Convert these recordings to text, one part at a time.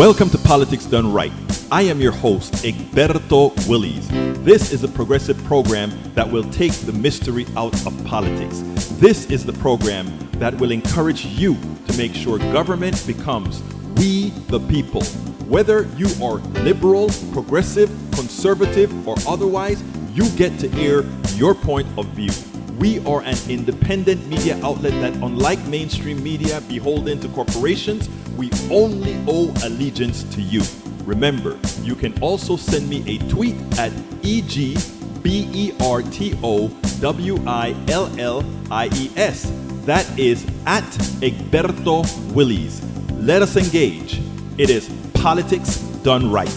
Welcome to Politics Done Right. I am your host, Egberto Willies. This is a progressive program that will take the mystery out of politics. This is the program that will encourage you to make sure government becomes we the people. Whether you are liberal, progressive, conservative, or otherwise, you get to air your point of view. We are an independent media outlet that, unlike mainstream media beholden to corporations, we only owe allegiance to you. Remember, you can also send me a tweet at EGBERTOWILLIES. That is at Egberto Willies. Let us engage. It is Politics Done Right.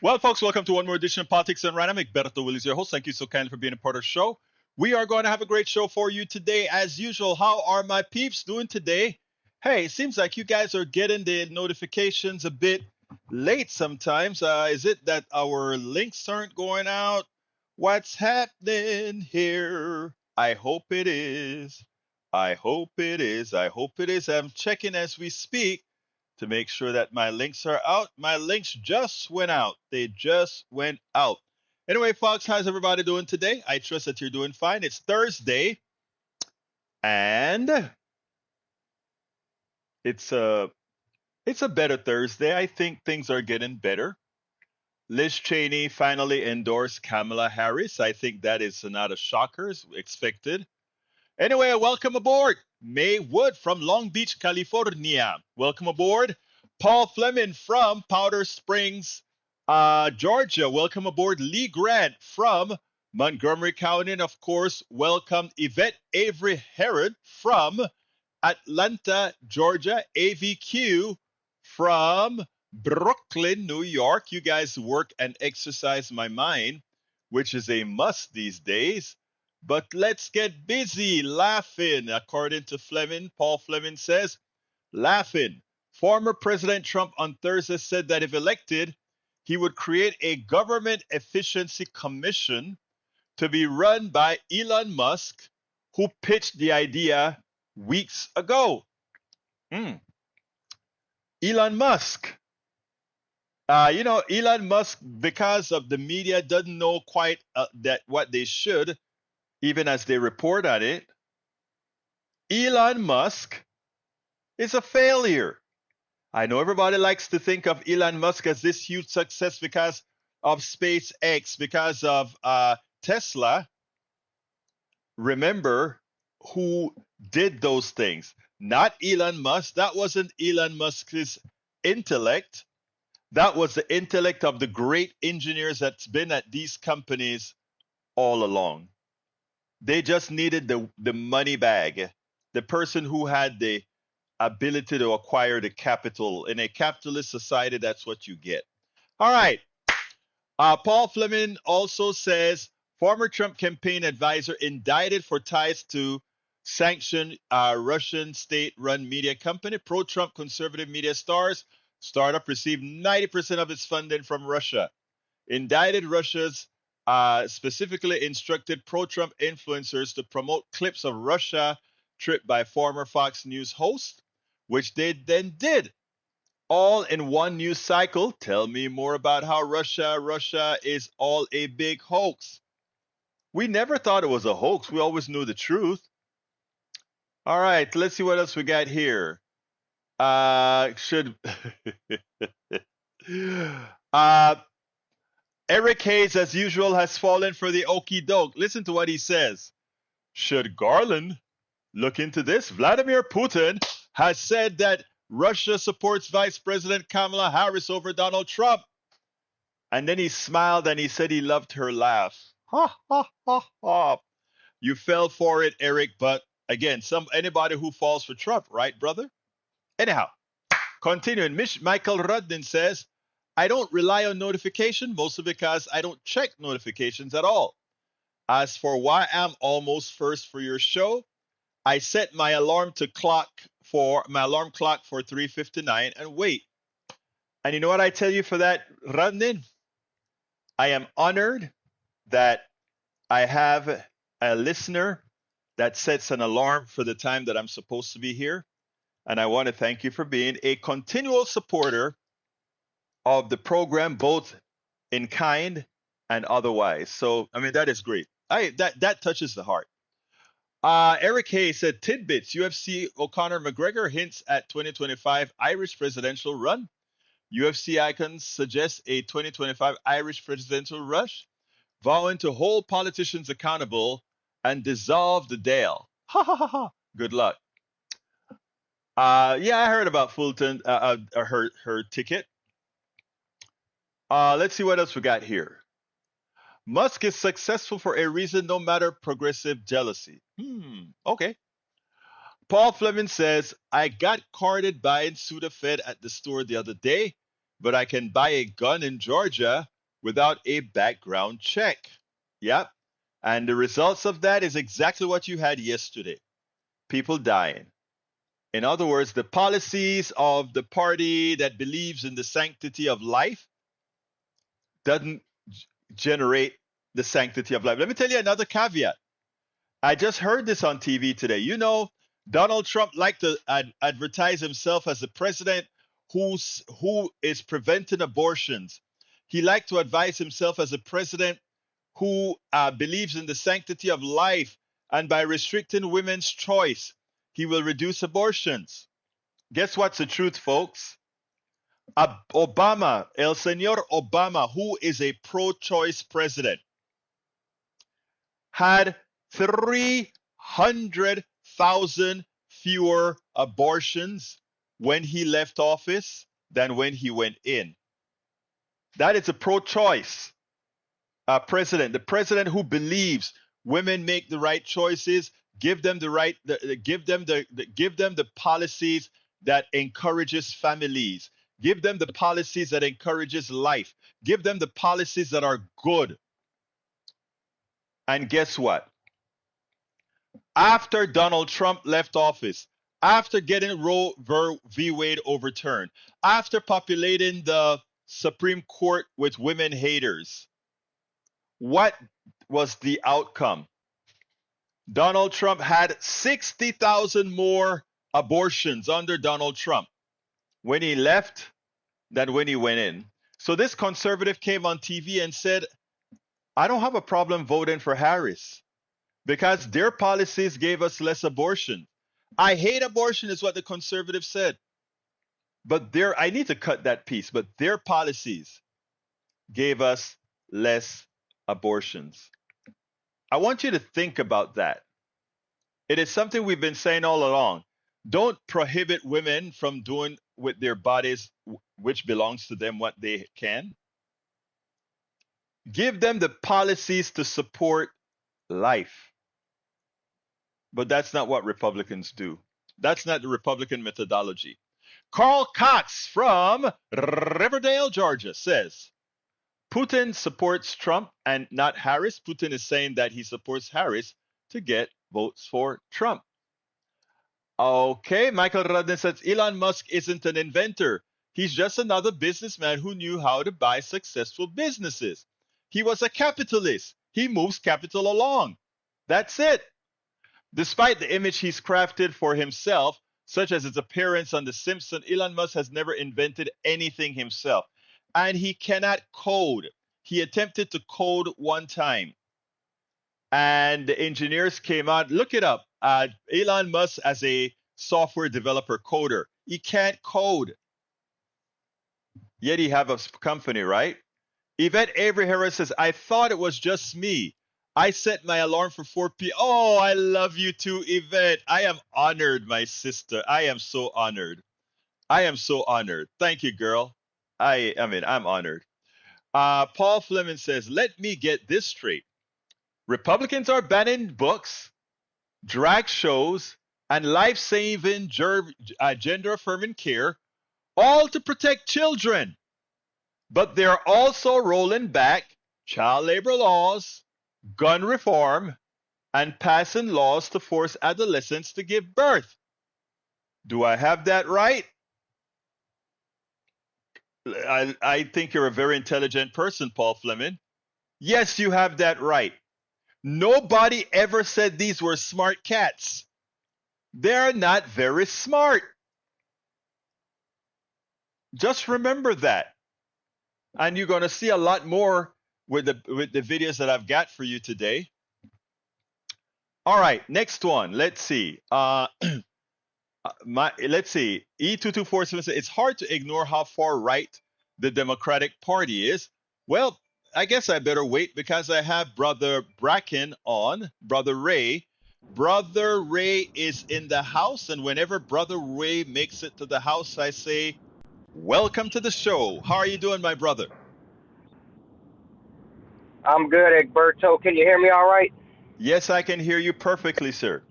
Well, folks, welcome to one more edition of Politics Done Right. I'm Egberto Willies, your host. Thank you so kindly for being a part of the show. We are going to have a great show for you today, as usual. How are my peeps doing today? Hey, it seems like you guys are getting the notifications a bit late sometimes. Is it that our links aren't going out? What's happening here? I hope it is. I hope it is. I hope it is. I'm checking as we speak to make sure that my links are out. My links just went out. They just went out. Anyway, folks, how's everybody doing today? I trust that you're doing fine. It's Thursday, and it's a better Thursday. I think things are getting better. Liz Cheney finally endorsed Kamala Harris. I think that is not a shocker, as expected. Anyway, welcome aboard. May Wood from Long Beach, California. Welcome aboard. Paul Fleming from Powder Springs, Georgia. Welcome aboard. Lee Grant from Montgomery County. And of course, welcome Yvette Avery Herod from Atlanta, Georgia. AVQ from Brooklyn, New York. You guys work and exercise my mind, which is a must these days. But let's get busy laughing. According to Fleming, Paul Fleming says, laughing. Former President Trump on Thursday said that if elected, he would create a government efficiency commission to be run by Elon Musk, who pitched the idea weeks ago. Elon Musk. Elon Musk, because of the media, doesn't know quite that what they should, even as they report on it. Elon Musk is a failure. I know everybody likes to think of Elon Musk as this huge success because of SpaceX, because of Tesla. Remember who did those things? Not Elon Musk. That wasn't Elon Musk's intellect. That was the intellect of the great engineers that's been at these companies all along. They just needed the money bag, the person who had the ability to acquire the capital. In a capitalist society, that's what you get. All right. Paul Fleming also says former Trump campaign advisor indicted for ties to sanctioned Russian state-run media company. Pro-Trump conservative media startup received 90% of its funding from Russia. Indicted Russia's specifically instructed pro-Trump influencers to promote clips of Russia trip by former Fox News host, which they then did, all in one news cycle. Tell me more about how Russia is all a big hoax. We never thought it was a hoax. We always knew the truth. All right, let's see what else we got here. Eric Hayes, as usual, has fallen for the okie doke. Listen to what he says. Should Garland look into this? Vladimir Putin has said that Russia supports Vice President Kamala Harris over Donald Trump. And then he smiled and he said he loved her laugh. Ha, ha, ha, ha. You fell for it, Eric, but again, anybody who falls for Trump, right, brother? Anyhow, continuing, Michael Rudden says, I don't rely on notification, mostly because I don't check notifications at all. As for why I'm almost first for your show, I set my alarm clock for 3:59 and wait. And you know what I tell you for that, Rudden? I am honored that I have a listener that sets an alarm for the time that I'm supposed to be here. And I want to thank you for being a continual supporter of the program, both in kind and otherwise. So, I mean, that is great. That touches the heart. Eric Hayes said tidbits. UFC O'Connor McGregor hints at 2025 Irish presidential run. UFC icons suggest a 2025 Irish presidential rush, vowing to hold politicians accountable and dissolve the Dáil. Ha ha ha ha. Good luck. Yeah, I heard about Fulton, her ticket. Let's see what else we got here. Musk is successful for a reason, no matter progressive jealousy. Okay. Paul Fleming says, I got carded buying Sudafed at the store the other day, but I can buy a gun in Georgia without a background check. Yep. And the results of that is exactly what you had yesterday. People dying. In other words, the policies of the party that believes in the sanctity of life doesn't generate the sanctity of life. Let me tell you another caveat. I just heard this on TV today. You know, Donald Trump liked to advertise himself as the president who is preventing abortions. He liked to advise himself as a president who believes in the sanctity of life, and by restricting women's choice, he will reduce abortions. Guess what's the truth, folks? Obama, El Señor Obama, who is a pro-choice president, had 300,000 fewer abortions when he left office than when he went in. That is a pro-choice president, the president who believes women make the right choices, give them the right, give them the policies that encourages families, give them the policies that encourages life, give them the policies that are good. And guess what? After Donald Trump left office, after getting Roe v. Wade overturned, after populating the Supreme Court with women haters, what was the outcome? Donald Trump had 60,000 more abortions under Donald Trump when he left than when he went in. So this conservative came on TV and said, I don't have a problem voting for Harris because their policies gave us less abortion. I hate abortion is what the conservative said. But I need to cut that piece, but their policies gave us less abortions. I want you to think about that. It is something we've been saying all along. Don't prohibit women from doing with their bodies which belongs to them what they can. Give them the policies to support life. But that's not what Republicans do. That's not the Republican methodology. Carl Cox from Riverdale, Georgia says, Putin supports Trump and not Harris. Putin is saying that he supports Harris to get votes for Trump. Okay, Michael Radin says, Elon Musk isn't an inventor. He's just another businessman who knew how to buy successful businesses. He was a capitalist. He moves capital along. That's it. Despite the image he's crafted for himself, such as his appearance on The Simpsons, Elon Musk has never invented anything himself. And he cannot code. He attempted to code one time. And the engineers came out, look it up. Elon Musk as a software developer coder. He can't code. Yet he have a company, right? Yvette Avery Harris says, I thought it was just me. I set my alarm for 4 p.m. Oh, I love you too, Yvette. I am honored, my sister. I am so honored. I am so honored. Thank you, girl. I mean, I'm honored. Paul Fleming says, let me get this straight. Republicans are banning books, drag shows, and life-saving gender-affirming care, all to protect children. But they're also rolling back child labor laws, gun reform, and passing laws to force adolescents to give birth. Do I have that right? I think you're a very intelligent person, Paul Fleming. Yes, you have that right. Nobody ever said these were smart cats. They're not very smart. Just remember that. And you're going to see a lot more with the videos that I've got for you today. All right, next one. Let's see. Let's see. E2247 says it's hard to ignore how far right the Democratic Party is. Well, I guess I better wait because I have Brother Bracken on, Brother Ray. Brother Ray is in the house, and whenever Brother Ray makes it to the house, I say, welcome to the show. How are you doing, my brother? I'm good, Egberto. Can you hear me all right? Yes, I can hear you perfectly, sir.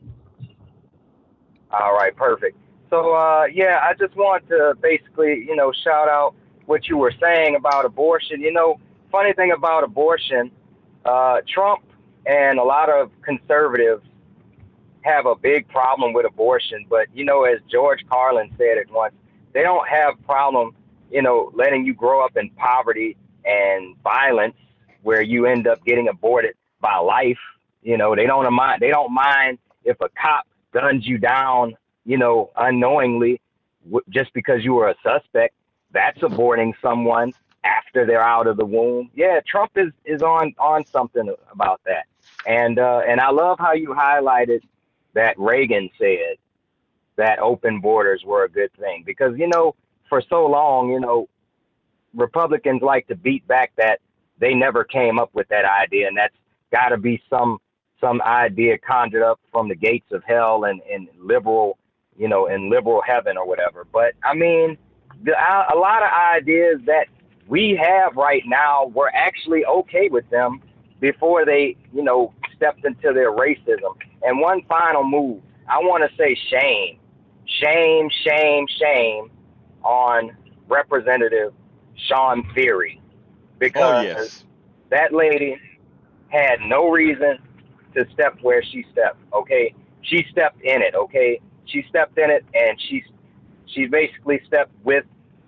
All right, perfect. So, yeah, I just want to basically, shout out what you were saying about abortion. Funny thing about abortion, Trump and a lot of conservatives have a big problem with abortion. But, as George Carlin said it once, they don't have problem, letting you grow up in poverty and violence where you end up getting aborted by life. They don't mind if a cop guns you down, unknowingly, just because you were a suspect. That's aborting someone after they're out of the womb. Yeah, Trump is on something about that. And I love how you highlighted that Reagan said that open borders were a good thing because for so long, Republicans like to beat back that they never came up with that idea, and that's got to be some idea conjured up from the gates of hell and liberal, in liberal heaven or whatever. But I mean, a lot of ideas that we have right now were actually okay with them before they, stepped into their racism. And one final move, I want to say shame, shame on Representative Sean Feary Oh, because yes. that lady had no reason to step where she stepped. Okay, she stepped in it. Okay, she stepped in it, and she basically stepped with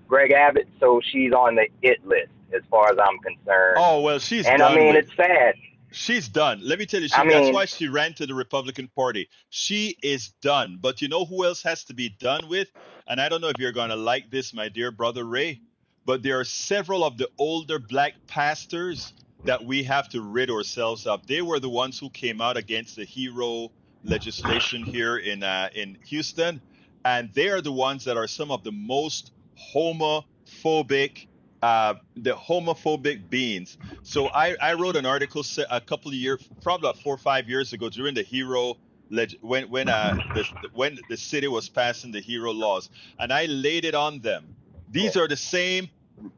Greg Abbott, so she's on the it list as far as I'm concerned. Oh, well, she's And I done mean, with. it's sad. She's done. Let me tell you, I that's mean, why she ran to the Republican Party. She is done. But you know who else has to be done with? And I don't know if you're going to like this, my dear brother Ray, but there are several of the older black pastors that we have to rid ourselves of. They were the ones who came out against the hero legislation here in Houston, and they are the ones that are some of the most homophobic, the homophobic beings. So I wrote an article a couple of years, probably about 4 or 5 years ago, during the hero when the city was passing the hero laws, and I laid it on them. These are the same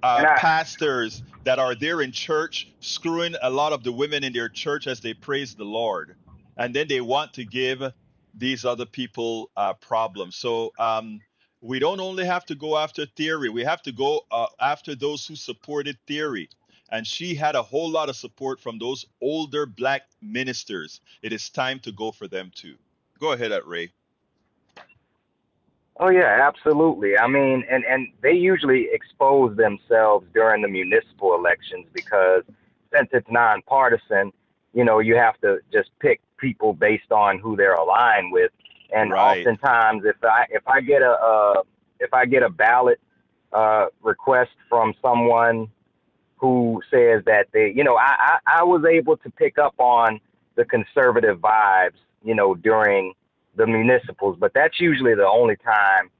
and I, pastors that are there in church, screwing a lot of the women in their church as they praise the Lord, and then they want to give these other people problems. So we don't only have to go after theory; we have to go after those who supported theory. And she had a whole lot of support from those older black ministers. It is time to go for them too. Go ahead, Ray. oh yeah, absolutely. I mean, and they usually expose themselves during the municipal elections because since it's nonpartisan, you have to just pick people based on who they're aligned with. And Right, oftentimes, if I get a ballot request from someone who says that I was able to pick up on the conservative vibes, during the municipals, but that's usually the only time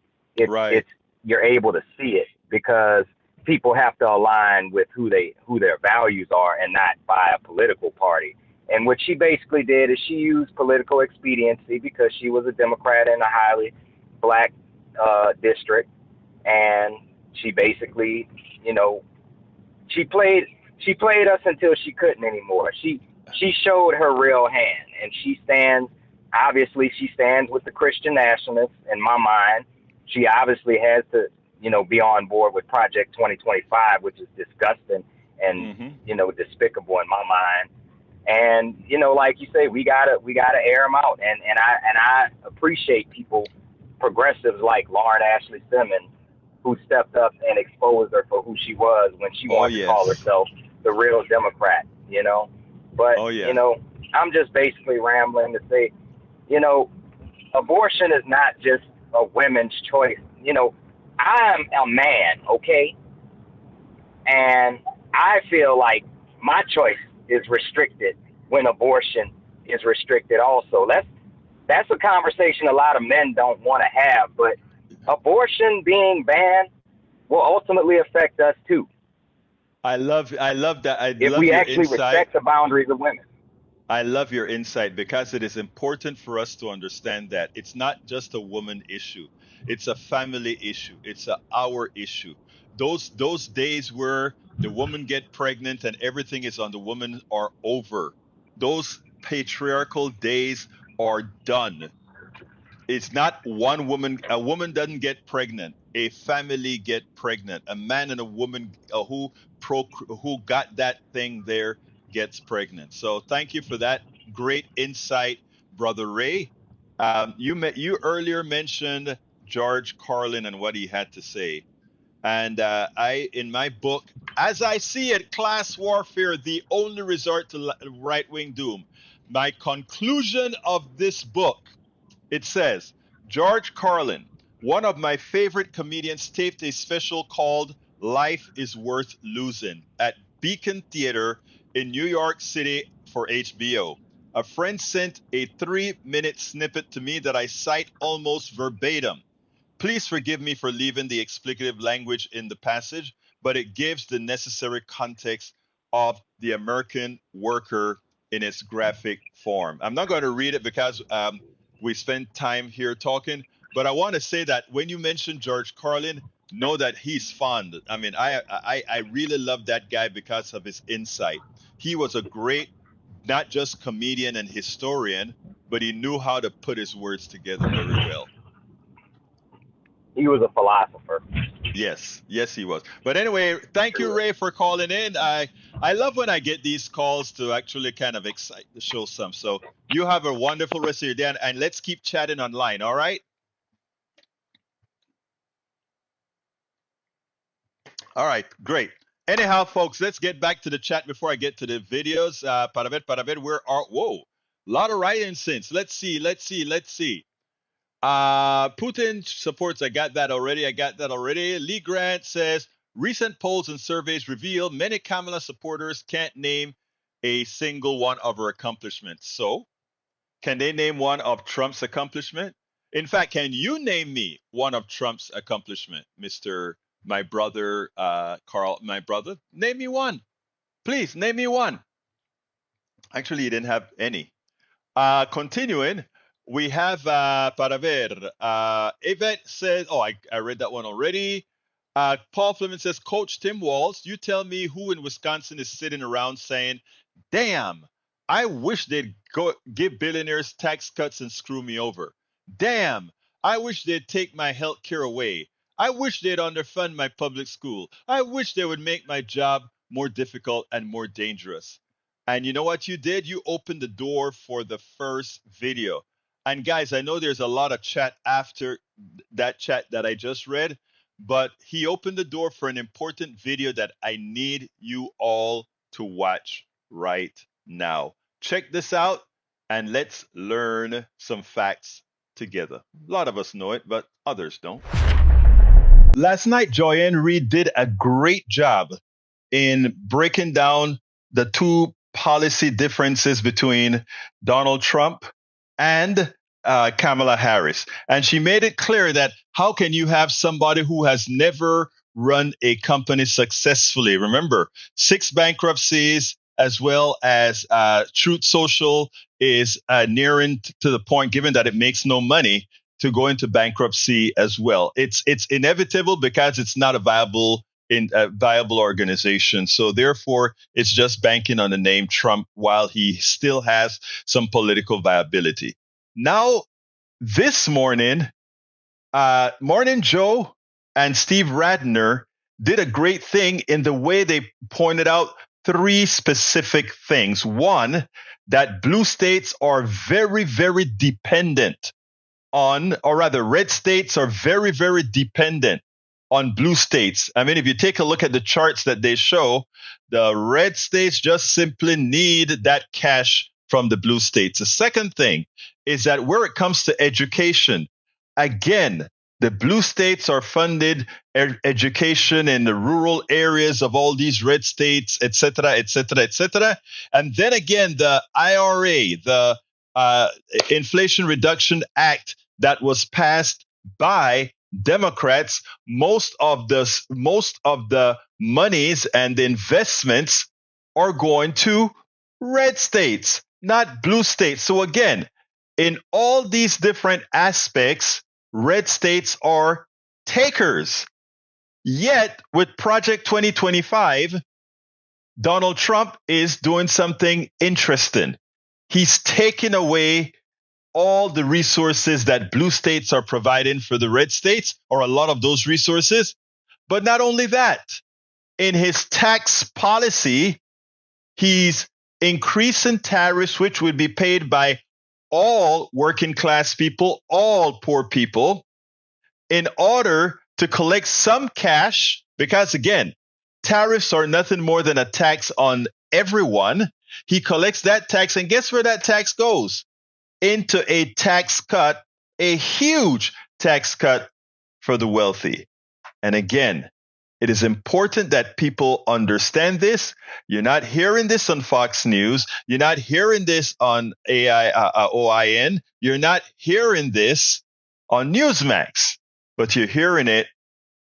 right. it's you're able to see it because people have to align with who their values are and not by a political party. And what she basically did is she used political expediency because she was a Democrat in a highly black district, and she basically, you know, she played she played us until she couldn't anymore. She showed her real hand, and she stands with the Christian nationalists in my mind. She obviously has to, be on board with Project 2025, which is disgusting and, Hmm. despicable in my mind. And, like you say, we gotta air them out. And I appreciate people, progressives like Lauren Ashley Simmons, who stepped up and exposed her for who she was when she Oh wanted to call yes. herself the real Democrat. But Oh yeah. I'm just basically rambling to say, you know, abortion is not just a women's choice. You know, I'm a man, okay? And I feel like my choice is restricted when abortion is restricted also. That's a conversation a lot of men don't want to have, but abortion being banned will ultimately affect us too I love that. I if love we your actually insight. respect the boundaries of women. I love your insight because it is important for us to understand that it's not just a woman issue. It's a family issue. It's a our issue. Those days where the woman get pregnant and everything is on the woman are over. Those patriarchal days are done. It's not one woman. A woman doesn't get pregnant. A family get pregnant. A man and a woman who got that thing there gets pregnant. So thank you for that great insight, brother Ray. You earlier mentioned George Carlin and what he had to say, and I in my book, as I see it, class warfare, the only resort to right wing doom. My conclusion of this book, it says George Carlin, one of my favorite comedians, taped a special called Life is Worth Losing at Beacon Theater in New York City for HBO. A friend sent a 3-minute snippet to me that I cite almost verbatim. Please forgive me for leaving the explicative language in the passage, but it gives the necessary context of the American worker in its graphic form. I'm not going to read it because we spent time here talking, but I want to say that when you mention George Carlin, know that he's fond. I mean, I really love that guy because of his insight. He was a great, not just comedian and historian, but he knew how to put his words together very well. He was a philosopher. Yes, yes, he was. But anyway, thank you, Ray, for calling in. I love when I get these calls to actually kind of excite the show some. So you have a wonderful rest of your day, and let's keep chatting online. All right. All right. Great. Anyhow, folks, let's get back to the chat before I get to the videos. Para ver, where are? Whoa, a lot of writing since. Let's see. Let's see. Let's see. Putin supports. I got that already. I got that already. Lee Grant says recent polls and surveys reveal many Kamala supporters can't name a single one of her accomplishments. So, can they name one of Trump's accomplishment? In fact, can you name me one of Trump's accomplishment, Mister My brother, Carl? My brother, name me one, please. Name me one. Actually, you didn't have any. Continuing, we have para ver. Yvette says, oh, I read that one already. Paul Fleming says, Coach Tim Walz, you tell me who in Wisconsin is sitting around saying, damn, I wish they'd go give billionaires tax cuts and screw me over. Damn, I wish they'd take my health care away. I wish they'd underfund my public school. I wish they would make my job more difficult and more dangerous. And you know what you did? You opened the door for the first video. And guys, I know there's a lot of chat after that chat that I just read, but he opened the door for an important video that I need you all to watch right now. Check this out and let's learn some facts together. A lot of us know it, but others don't. Last night, Joanne Reid did a great job in breaking down the two policy differences between Donald Trump and Kamala Harris. And she made it clear that how can you have somebody who has never run a company successfully? Remember, 6 bankruptcies, as well as Truth Social is nearing to the point, given that it makes no money, to go into bankruptcy as well. It's inevitable because it's not a viable organization. So therefore, it's just banking on the name Trump while he still has some political viability. Now, this morning, Morning Joe and Steve Radner did a great thing in the way they pointed out 3 specific things. One, that blue states are very, very dependent on, or rather, red states are very, very dependent on blue states. I mean, if you take a look at the charts that they show, the red states just simply need that cash from the blue states. The second thing is that where it comes to education, again, the blue states are funded education in the rural areas of all these red states, et cetera, et cetera, et cetera. And then again, the IRA, the Inflation Reduction Act that was passed by Democrats, most of the monies and investments are going to red states, not blue states. So again, in all these different aspects, red states are takers. Yet with Project 2025, Donald Trump is doing something interesting. He's taking away all the resources that blue states are providing for the red states, or a lot of those resources. But not only that, in his tax policy, he's increasing tariffs, which would be paid by all working class people, all poor people, in order to collect some cash, because again, tariffs are nothing more than a tax on everyone. He collects that tax, and guess where that tax goes? Into a tax cut, a huge tax cut for the wealthy. And again, it is important that people understand this. You're not hearing this on Fox News. You're not hearing this on OIN. You're not hearing this on Newsmax, but you're hearing it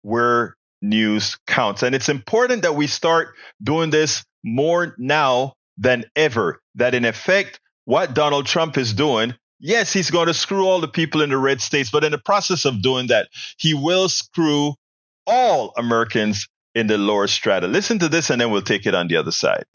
where news counts. And it's important that we start doing this more now than ever, that in effect, what Donald Trump is doing, yes, he's going to screw all the people in the red states, but in the process of doing that, he will screw all Americans in the lower strata. Listen to this, and then we'll take it on the other side.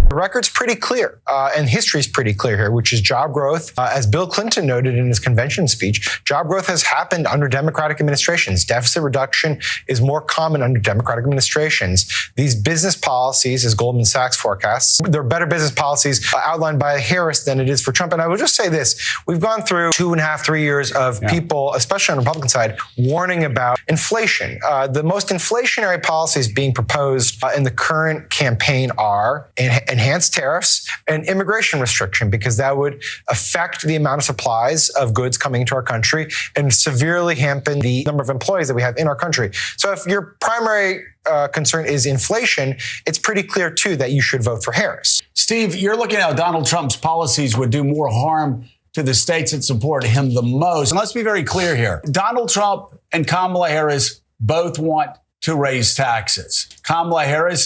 The record's pretty clear, and history's pretty clear here, which is job growth. As Bill Clinton noted in his convention speech, job growth has happened under Democratic administrations. Deficit reduction is more common under Democratic administrations. These business policies, as Goldman Sachs forecasts, they're better business policies outlined by Harris than it is for Trump. And I will just say this. We've gone through 2.5, 3 years of people, especially on the Republican side, warning about inflation. The most inflationary policies being proposed in the current campaign are enhanced tariffs and immigration restriction, because that would affect the amount of supplies of goods coming into our country and severely hamper the number of employees that we have in our country. So if your primary concern is inflation, it's pretty clear, too, that you should vote for Harris. Steve, you're looking at how Donald Trump's policies would do more harm to the states that support him the most. And let's be very clear here. Donald Trump and Kamala Harris both want to raise taxes. Kamala Harris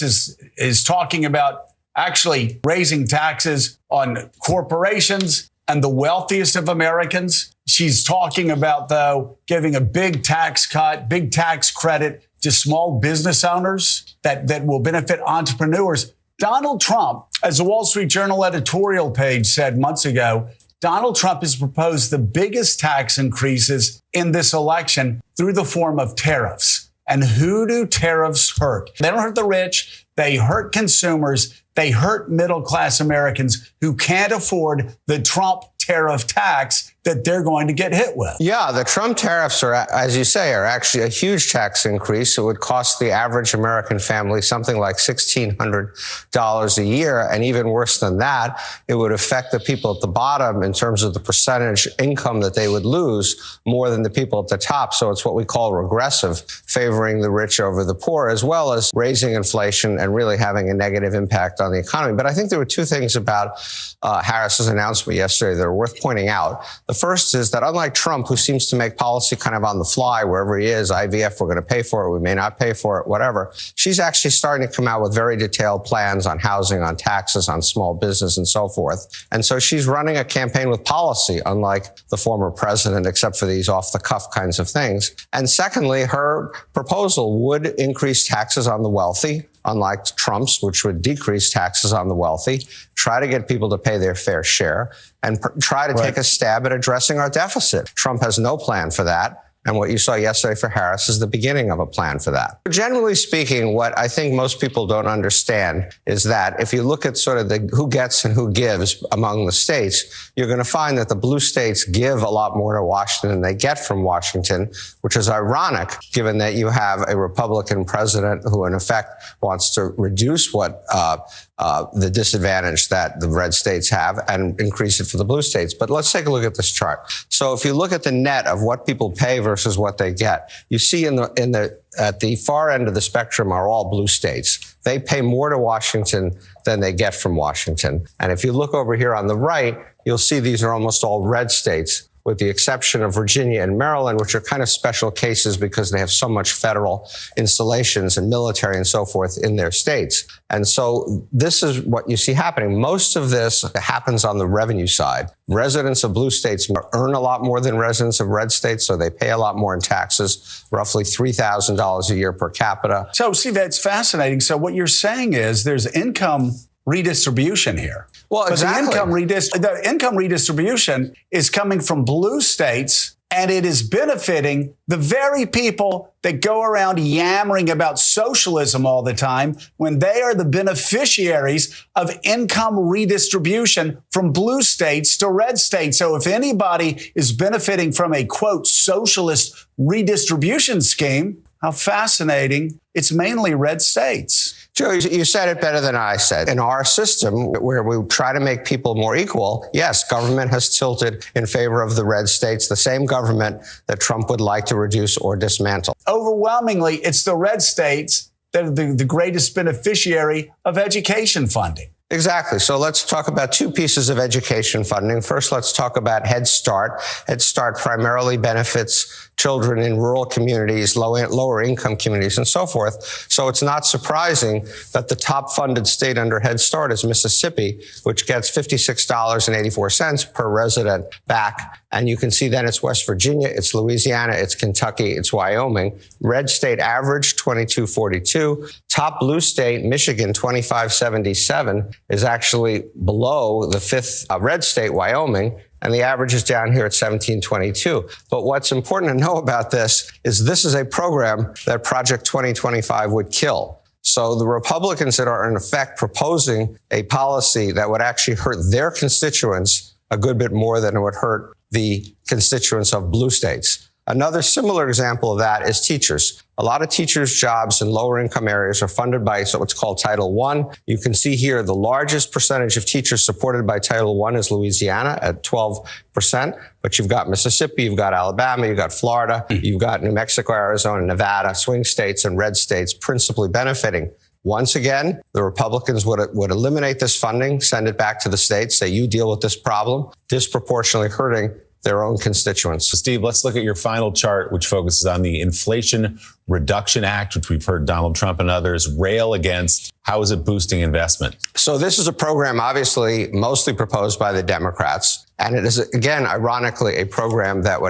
is talking about actually raising taxes on corporations and the wealthiest of Americans. She's talking about, though, giving a big tax cut, big tax credit to small business owners that will benefit entrepreneurs. Donald Trump, as the Wall Street Journal editorial page said months ago, Donald Trump has proposed the biggest tax increases in this election through the form of tariffs. And who do tariffs hurt? They don't hurt the rich. They hurt consumers. They hurt middle-class Americans who can't afford the Trump tariff tax that they're going to get hit with. Yeah, the Trump tariffs are, as you say, are actually a huge tax increase. It would cost the average American family something like $1,600 a year. And even worse than that, it would affect the people at the bottom in terms of the percentage income that they would lose more than the people at the top. So it's what we call regressive, favoring the rich over the poor, as well as raising inflation and really having a negative impact on the economy. But I think there were two things about Harris's announcement yesterday that are worth pointing out. The first is that unlike Trump, who seems to make policy kind of on the fly, wherever he is, IVF, we're going to pay for it, we may not pay for it, whatever, she's actually starting to come out with very detailed plans on housing, on taxes, on small business, and so forth. And so she's running a campaign with policy, unlike the former president, except for these off-the-cuff kinds of things. And secondly, her proposal would increase taxes on the wealthy, unlike Trump's, which would decrease taxes on the wealthy, try to get people to pay their fair share, and try to take a stab at addressing our deficit. Trump has no plan for that. And what you saw yesterday for Harris is the beginning of a plan for that. Generally speaking, what I think most people don't understand is that if you look at sort of the who gets and who gives among the states, you're going to find that the blue states give a lot more to Washington than they get from Washington, which is ironic given that you have a Republican president who in effect wants to reduce what the disadvantage that the red states have and increase it for the blue states. But let's take a look at this chart. So if you look at the net of what people pay versus what they get, you see at the far end of the spectrum are all blue states. They pay more to Washington than they get from Washington. And if you look over here on the right, you'll see these are almost all red states, with the exception of Virginia and Maryland, which are kind of special cases because they have so much federal installations and military and so forth in their states. And so this is what you see happening. Most of this happens on the revenue side. Residents of blue states earn a lot more than residents of red states, so they pay a lot more in taxes, roughly $3,000 a year per capita. So, Steve, that's fascinating. So what you're saying is there's income redistribution here. Well, exactly. The income redistribution is coming from blue states, and it is benefiting the very people that go around yammering about socialism all the time when they are the beneficiaries of income redistribution from blue states to red states. So if anybody is benefiting from a, quote, socialist redistribution scheme, how fascinating. It's mainly red states. Joe, you said it better than I said. In our system, where we try to make people more equal, yes, government has tilted in favor of the red states, the same government that Trump would like to reduce or dismantle. Overwhelmingly, it's the red states that are the greatest beneficiary of education funding. Exactly. So let's talk about two pieces of education funding. First, let's talk about Head Start. Head Start primarily benefits children in rural communities, lower income communities, and so forth. So it's not surprising that the top funded state under Head Start is Mississippi, which gets $56.84 per resident back. And you can see then it's West Virginia, it's Louisiana, it's Kentucky, it's Wyoming. Red state average, $22.42. Top blue state, Michigan, $25.77, is actually below the fifth red state, Wyoming. And the average is down here at $17.22. But what's important to know about this is a program that Project 2025 would kill. So the Republicans that are in effect proposing a policy that would actually hurt their constituents a good bit more than it would hurt the constituents of blue states. Another similar example of that is teachers. A lot of teachers' jobs in lower income areas are funded by what's called Title I. You can see here the largest percentage of teachers supported by Title I is Louisiana at 12%. But you've got Mississippi, you've got Alabama, you've got Florida, you've got New Mexico, Arizona, Nevada, swing states and red states principally benefiting. Once again, the Republicans would eliminate this funding, send it back to the states, say you deal with this problem, disproportionately hurting their own constituents. Steve, let's look at your final chart, which focuses on the Inflation Reduction Act, which we've heard Donald Trump and others rail against. How is it boosting investment? So this is a program obviously mostly proposed by the Democrats. And it is, again, ironically, a program that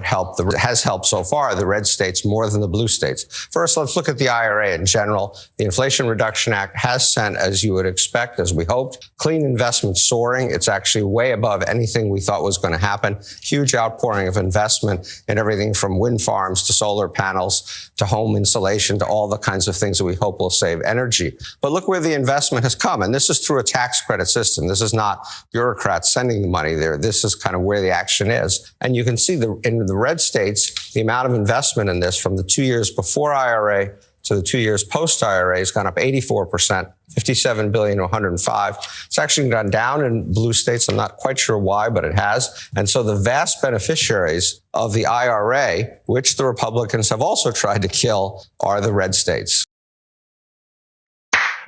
has helped so far the red states more than the blue states. First, let's look at the IRA in general. The Inflation Reduction Act has sent, as you would expect, as we hoped, clean investment soaring. It's actually way above anything we thought was going to happen. Huge outpouring of investment in everything from wind farms to solar panels to home insulation to all the kinds of things that we hope will save energy. But look where the investment has come. And this is through a tax credit system. This is not bureaucrats sending the money there. This is kind of where the action is. And you can see in the red states, the amount of investment in this from the 2 years before IRA to the 2 years post-IRA has gone up 84%, 57 billion to 105. It's actually gone down in blue states. I'm not quite sure why, but it has. And so the vast beneficiaries of the IRA, which the Republicans have also tried to kill, are the red states.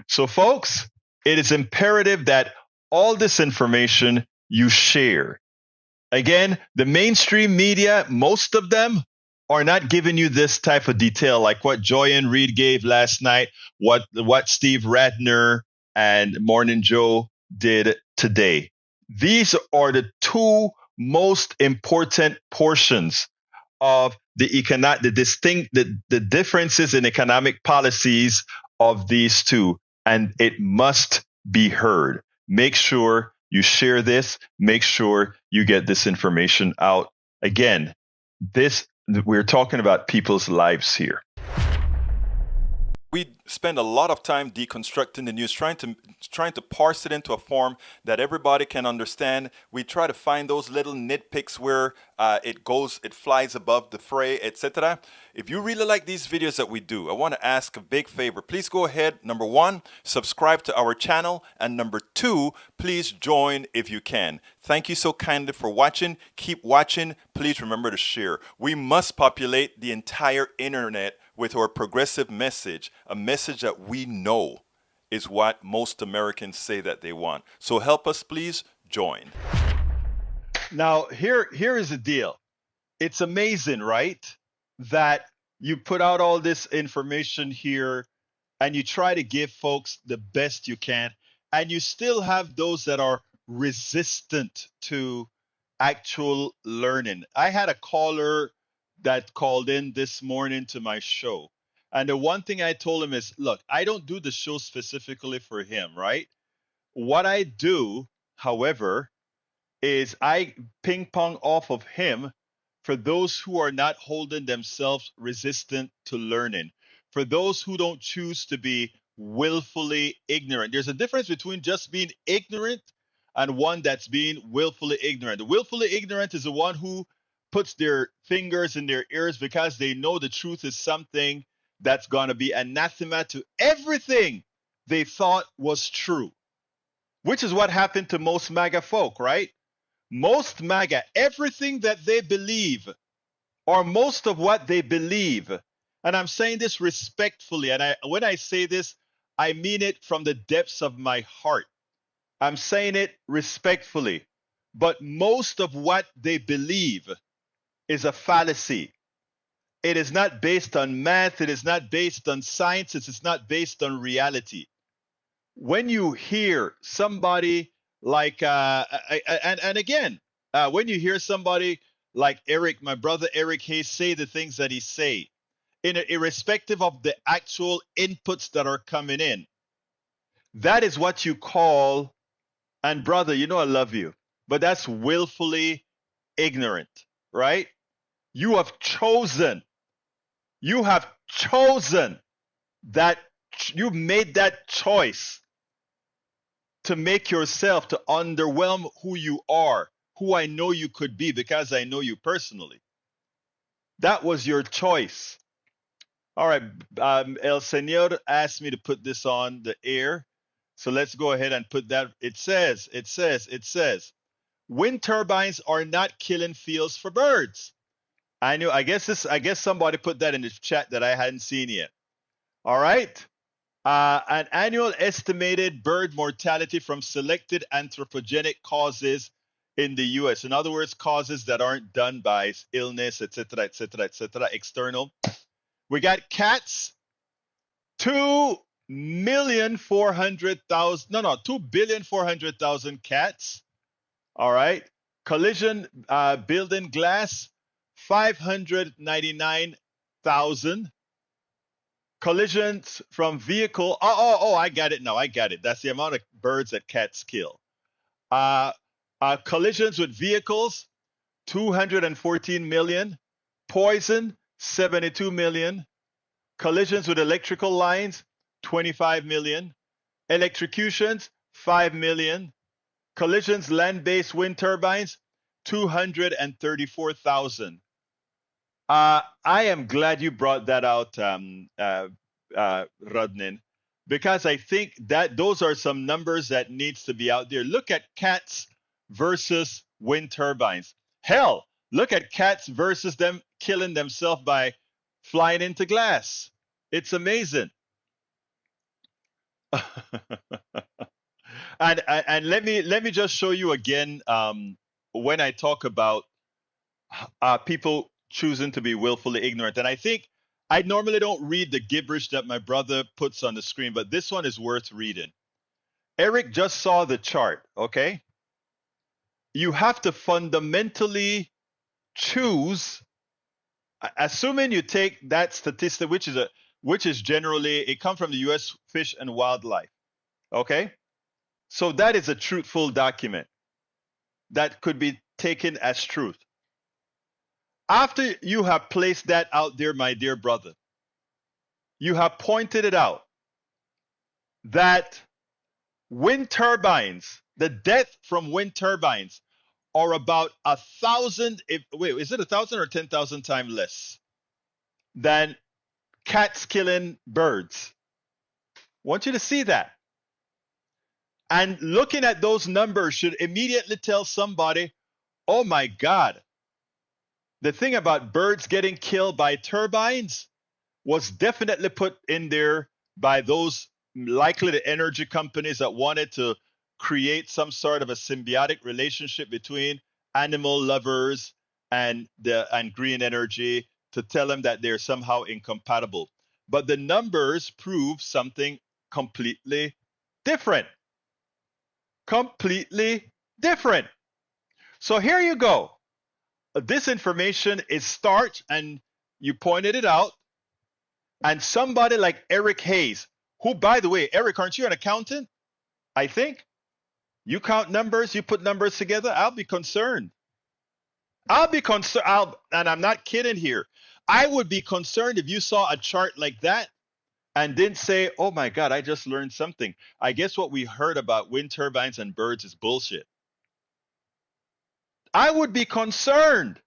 So, folks, it is imperative that all this information you share. Again, the mainstream media, most of them are not giving you this type of detail like what Joy and Reid gave last night, what Steve Radner and Morning Joe did today. These are the two most important portions of the differences in economic policies of these two, and it must be heard. Make sure you share this. Make sure you get this information out. Again, this We're talking about people's lives here. We spend a lot of time deconstructing the news, trying to parse it into a form that everybody can understand. We try to find those little nitpicks where it flies above the fray, etc. If you really like these videos that we do, I want to ask a big favor. Please go ahead. Number one, subscribe to our channel, and number two, please join if you can. Thank you so kindly for watching. Keep watching. Please remember to share. We must populate the entire internet with our progressive message, a message that we know is what most Americans say that they want. So help us, please join. Now, here is the deal. It's amazing, right? That you put out all this information here and you try to give folks the best you can, and you still have those that are resistant to actual learning. I had a caller that called in this morning to my show. And the one thing I told him is, look, I don't do the show specifically for him, right? What I do, however, is I ping pong off of him for those who are not holding themselves resistant to learning, for those who don't choose to be willfully ignorant. There's a difference between just being ignorant and one that's being willfully ignorant. The willfully ignorant is the one who puts their fingers in their ears because they know the truth is something that's going to be anathema to everything they thought was true, which is what happened to most MAGA folk, right? Most MAGA, everything that they believe, or most of what they believe, and I'm saying this respectfully, and when I say this, I mean it from the depths of my heart. I'm saying it respectfully, but most of what they believe is a fallacy. It is not based on math. It is not based on science. It's not based on reality. When you hear somebody like, and again, when you hear somebody like Eric, my brother Eric Hayes, say the things that he say, irrespective of the actual inputs that are coming in, that is what you call, and brother, you know I love you, but that's willfully ignorant, right? You have chosen that, you made that choice to make yourself, to underwhelm who you are, who I know you could be because I know you personally. That was your choice. All right, El Señor asked me to put this on the air. So let's go ahead and put that. It says, wind turbines are not killing fields for birds. I guess somebody put that in the chat that I hadn't seen yet. All right. An annual estimated bird mortality from selected anthropogenic causes in the U.S. In other words, causes that aren't done by illness, etc., external. We got cats, 2,400,000 cats. All right. Collision building glass, 599,000. Collisions from vehicle. I got it now. I got it. That's the amount of birds that cats kill. Collisions with vehicles, 214 million. Poison, 72 million. Collisions with electrical lines, 25 million. Electrocutions, 5 million. Collisions land-based wind turbines, 234,000. I am glad you brought that out, Rodnin, because I think that those are some numbers that needs to be out there. Look at cats versus wind turbines. Hell, look at cats versus them killing themselves by flying into glass. It's amazing. and let me just show you again, when I talk about people choosing to be willfully ignorant. And I think I normally don't read the gibberish that my brother puts on the screen, but this one is worth reading. Eric just saw the chart, okay? You have to fundamentally choose, assuming you take that statistic, which is generally, it comes from the U.S. Fish and Wildlife, okay? So that is a truthful document that could be taken as truth. After you have placed that out there, my dear brother, you have pointed it out that wind turbines, the death from wind turbines, are about 1,000. Wait, is it 1,000 or 10,000 times less than cats killing birds? I want you to see that. And looking at those numbers should immediately tell somebody, oh my God, the thing about birds getting killed by turbines was definitely put in there by those likely the energy companies that wanted to create some sort of a symbiotic relationship between animal lovers and green energy to tell them that they're somehow incompatible. But the numbers prove something completely different. Completely different. So here you go. This information is starch, and you pointed it out. And somebody like Eric Hayes, who, by the way, Eric, aren't you an accountant? I think. You count numbers, you put numbers together. I'll be concerned. I'll be concerned. And I'm not kidding here. I would be concerned if you saw a chart like that and didn't say, oh my God, I just learned something. I guess what we heard about wind turbines and birds is bullshit. I would be concerned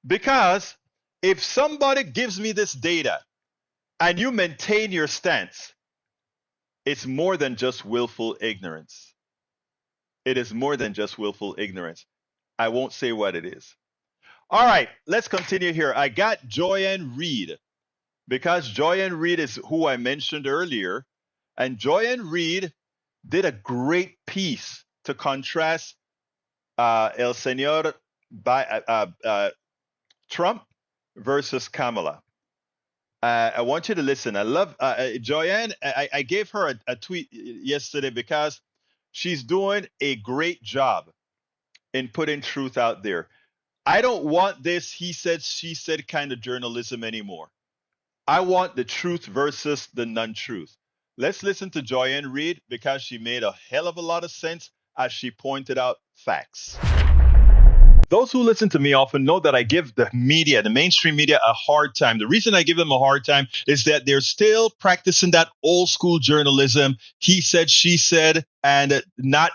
because if somebody gives me this data and you maintain your stance, it's more than just willful ignorance. It is more than just willful ignorance. I won't say what it is. All right, let's continue here. I got Joyanne Reid, because Joyanne Reid is who I mentioned earlier. And Joyanne Reid did a great piece to contrast El Señor Trump versus Kamala. I want you to listen. I love Joyanne. I gave her a tweet yesterday because she's doing a great job in putting truth out there. I don't want this he said, she said kind of journalism anymore. I want the truth versus the non-truth. Let's listen to Joyanne Reid because she made a hell of a lot of sense as she pointed out facts. Those who listen to me often know that I give the media, the mainstream media, a hard time. The reason I give them a hard time is that they're still practicing that old school journalism, he said, she said, and not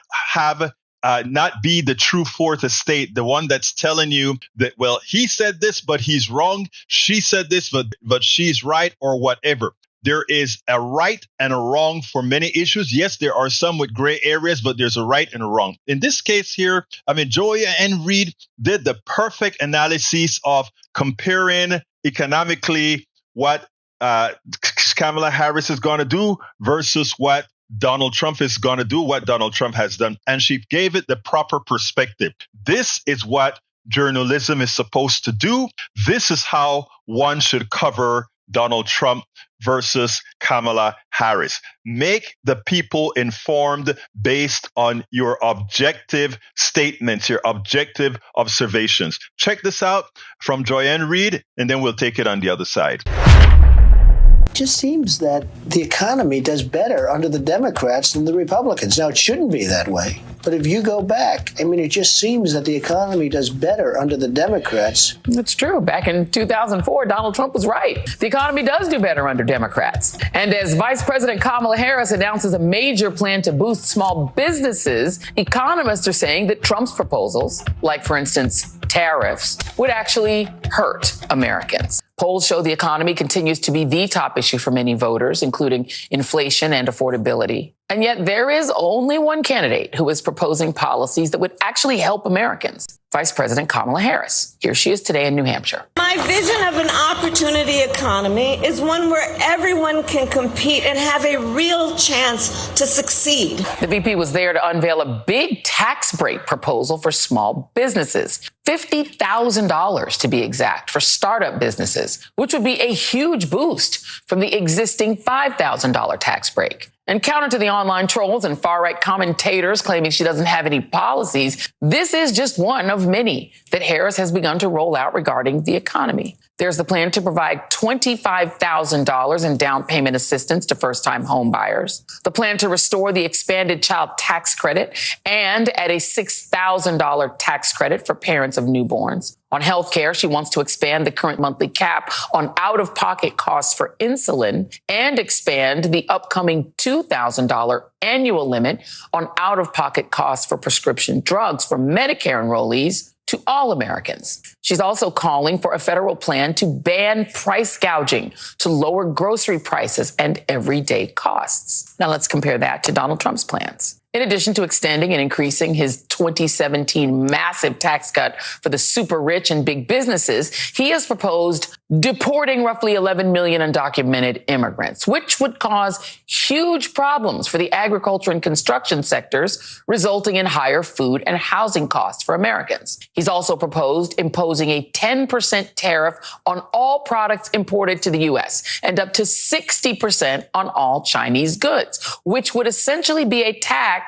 be the true fourth estate, the one that's telling you that, well, he said this, but he's wrong. She said this, but she's right, or whatever. There is a right and a wrong for many issues. Yes, there are some with gray areas, but there's a right and a wrong. In this case here, Joyanne Reid did the perfect analysis of comparing economically what Kamala Harris is going to do versus what Donald Trump is going to do, what Donald Trump has done. And she gave it the proper perspective. This is what journalism is supposed to do. This is how one should cover Donald Trump versus Kamala Harris. Make the people informed based on your objective statements, your objective observations. Check this out from Joyanne Reid, and then we'll take it on the other side. It just seems that the economy does better under the Democrats than the Republicans. Now, it shouldn't be that way. But if you go back, it just seems that the economy does better under the Democrats. It's true. Back in 2004, Donald Trump was right. The economy does do better under Democrats. And as Vice President Kamala Harris announces a major plan to boost small businesses, economists are saying that Trump's proposals, like, for instance, tariffs, would actually hurt Americans. Polls show the economy continues to be the top issue for many voters, including inflation and affordability. And yet there is only one candidate who is proposing policies that would actually help Americans, Vice President Kamala Harris. Here she is today in New Hampshire. My vision of an opportunity economy is one where everyone can compete and have a real chance to succeed. The VP was there to unveil a big tax break proposal for small businesses. $50,000 to be exact for startup businesses, which would be a huge boost from the existing $5,000 tax break. And counter to the online trolls and far-right commentators claiming she doesn't have any policies, this is just one of many that Harris has begun to roll out regarding the economy. There's the plan to provide $25,000 in down payment assistance to first-time home buyers, the plan to restore the expanded child tax credit and add a $6,000 tax credit for parents of newborns. On health care, she wants to expand the current monthly cap on out-of-pocket costs for insulin and expand the upcoming $2,000 annual limit on out-of-pocket costs for prescription drugs for Medicare enrollees to all Americans. She's also calling for a federal plan to ban price gouging to lower grocery prices and everyday costs. Now let's compare that to Donald Trump's plans. In addition to extending and increasing his 2017 massive tax cut for the super rich and big businesses, he has proposed deporting roughly 11 million undocumented immigrants, which would cause huge problems for the agriculture and construction sectors, resulting in higher food and housing costs for Americans. He's also proposed imposing a 10% tariff on all products imported to the U.S. and up to 60% on all Chinese goods, which would essentially be a tax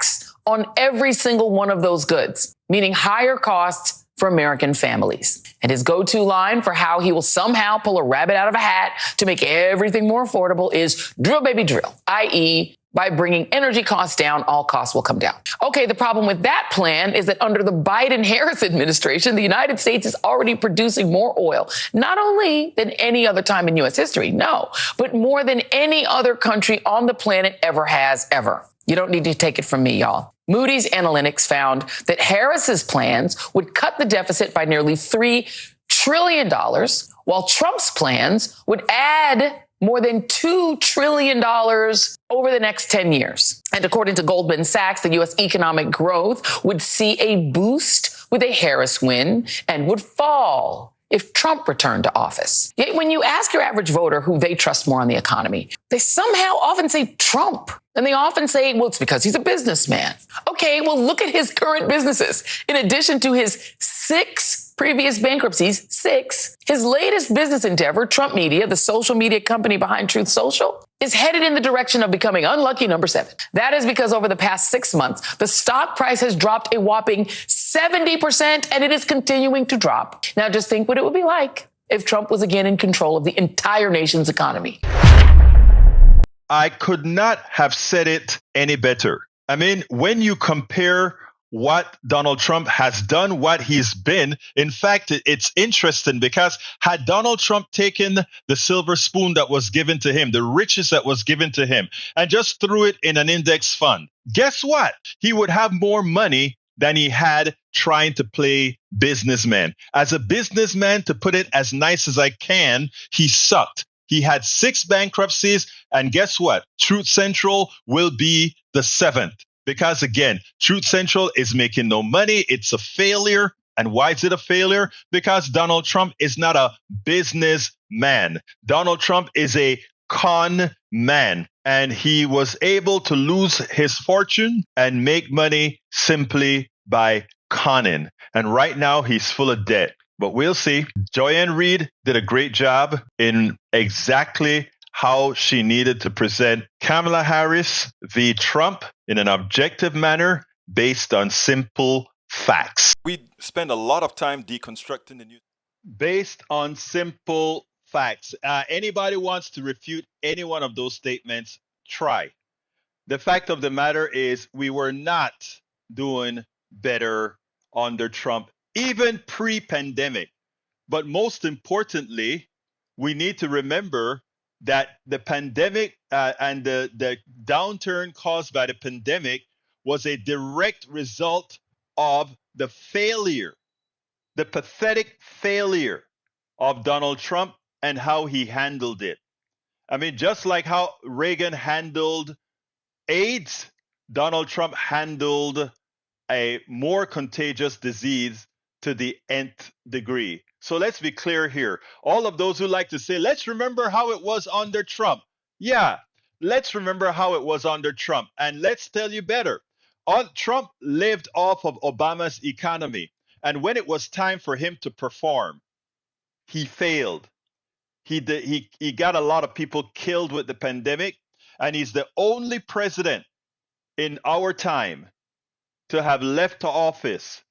on every single one of those goods, meaning higher costs for American families. And his go-to line for how he will somehow pull a rabbit out of a hat to make everything more affordable is drill, baby, drill, i.e., by bringing energy costs down, all costs will come down. Okay, the problem with that plan is that under the Biden-Harris administration, the United States is already producing more oil, not only than any other time in U.S. history, no, but more than any other country on the planet ever has, ever. You don't need to take it from me, y'all. Moody's Analytics found that Harris's plans would cut the deficit by nearly $3 trillion, while Trump's plans would add more than $2 trillion over the next 10 years. And according to Goldman Sachs, the U.S. economic growth would see a boost with a Harris win and would fall if Trump returned to office. Yet when you ask your average voter who they trust more on the economy, they somehow often say Trump. And they often say, well, it's because he's a businessman. Okay, well, look at his current businesses. In addition to his 6 previous bankruptcies, his latest business endeavor, Trump Media, the social media company behind Truth Social, is headed in the direction of becoming unlucky number 7. That is because over the past 6 months, the stock price has dropped a whopping 70%, and it is continuing to drop. Now just think what it would be like if Trump was again in control of the entire nation's economy. I could not have said it any better. I mean, when you compare what Donald Trump has done, what he's been, in fact, it's interesting because had Donald Trump taken the silver spoon that was given to him, the riches that was given to him, and just threw it in an index fund, guess what? He would have more money than he had trying to play businessman. As a businessman, to put it as nice as I can, he sucked. He had 6 bankruptcies, and guess what? Truth Central will be the 7th. Because again, Truth Central is making no money. It's a failure. And why is it a failure? Because Donald Trump is not a businessman. Donald Trump is a con man. And he was able to lose his fortune and make money simply by conning. And right now he's full of debt. But we'll see. Joyanne Reid did a great job in exactly how she needed to present Kamala Harris v. Trump in an objective manner based on simple facts. We spend a lot of time deconstructing the news. Based on simple facts. Anybody wants to refute any one of those statements, try. The fact of the matter is we were not doing better under Trump, even pre-pandemic. But most importantly, we need to remember that the pandemic and the downturn caused by the pandemic was a direct result of the failure, the pathetic failure of Donald Trump and how he handled it. I mean, just like how Reagan handled AIDS, Donald Trump handled a more contagious disease to the nth degree. So let's be clear here. All of those who like to say, let's remember how it was under Trump. Yeah, let's remember how it was under Trump. And let's tell you better. Trump lived off of Obama's economy. And when it was time for him to perform, he failed. He got a lot of people killed with the pandemic. And he's the only president in our time to have left office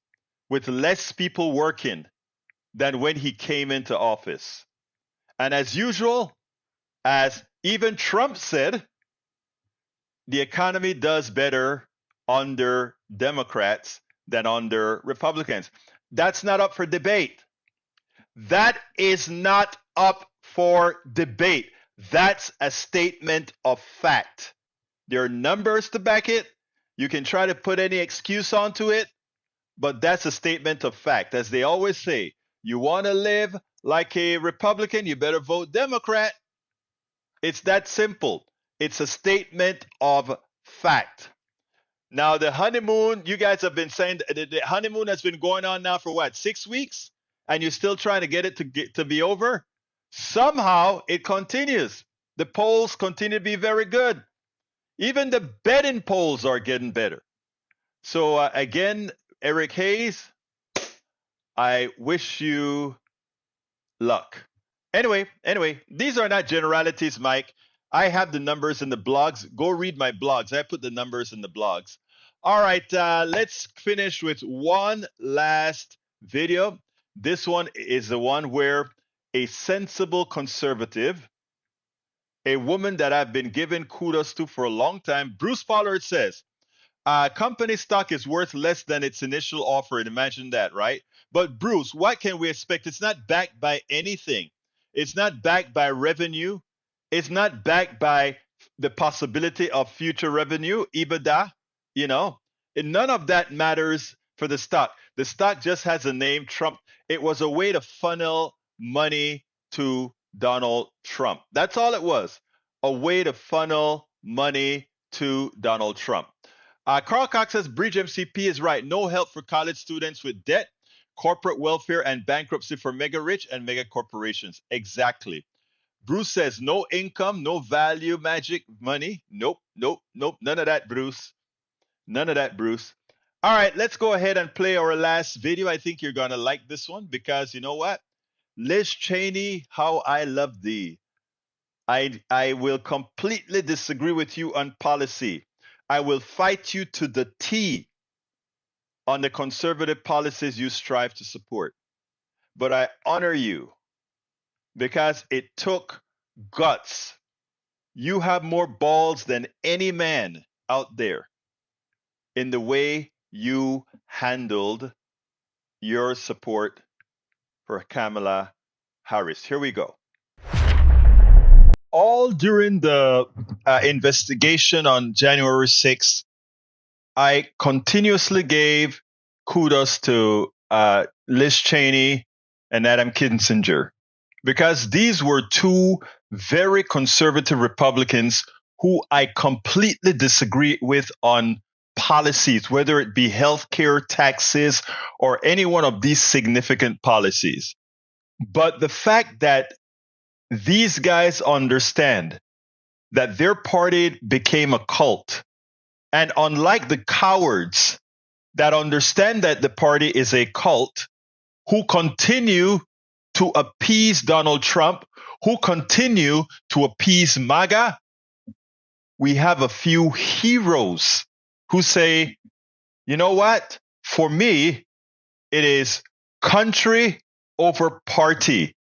with less people working than when he came into office. And as usual, as even Trump said, the economy does better under Democrats than under Republicans. That's not up for debate. That is not up for debate. That's a statement of fact. There are numbers to back it. You can try to put any excuse onto it, but that's a statement of fact. As they always say, you want to live like a Republican, you better vote Democrat. It's that simple. It's a statement of fact. Now, the honeymoon, you guys have been saying the honeymoon has been going on now for what, 6 weeks? And you're still trying to get it to be over? Somehow it continues. The polls continue to be very good. Even the betting polls are getting better. So again, Eric Hayes, I wish you luck. Anyway, these are not generalities, Mike. I have the numbers in the blogs. Go read my blogs. I put the numbers in the blogs. All right, let's finish with one last video. This one is the one where a sensible conservative, a woman that I've been giving kudos to for a long time, Bruce Pollard says, company stock is worth less than its initial offer. And imagine that, right? But Bruce, what can we expect? It's not backed by anything. It's not backed by revenue. It's not backed by the possibility of future revenue, EBITDA, you know. And none of that matters for the stock. The stock just has a name, Trump. It was a way to funnel money to Donald Trump. That's all it was, a way to funnel money to Donald Trump. Carl Cox says Bridge MCP is right. No help for college students with debt, corporate welfare, and bankruptcy for mega rich and mega corporations. Exactly. Bruce says no income, no value, magic money. Nope. None of that, Bruce. None of that, Bruce. All right, let's go ahead and play our last video. I think you're going to like this one because you know what? Liz Cheney, how I love thee. I will completely disagree with you on policy. I will fight you to the T on the conservative policies you strive to support. But I honor you because it took guts. You have more balls than any man out there in the way you handled your support for Kamala Harris. Here we go. All during the investigation on January 6th, I continuously gave kudos to Liz Cheney and Adam Kinzinger because these were two very conservative Republicans who I completely disagree with on policies, whether it be healthcare, taxes, or any one of these significant policies. But the fact that these guys understand that their party became a cult, and unlike the cowards that understand that the party is a cult, who continue to appease Donald Trump, who continue to appease MAGA, we have a few heroes who say, you know what? For me, it is country over party.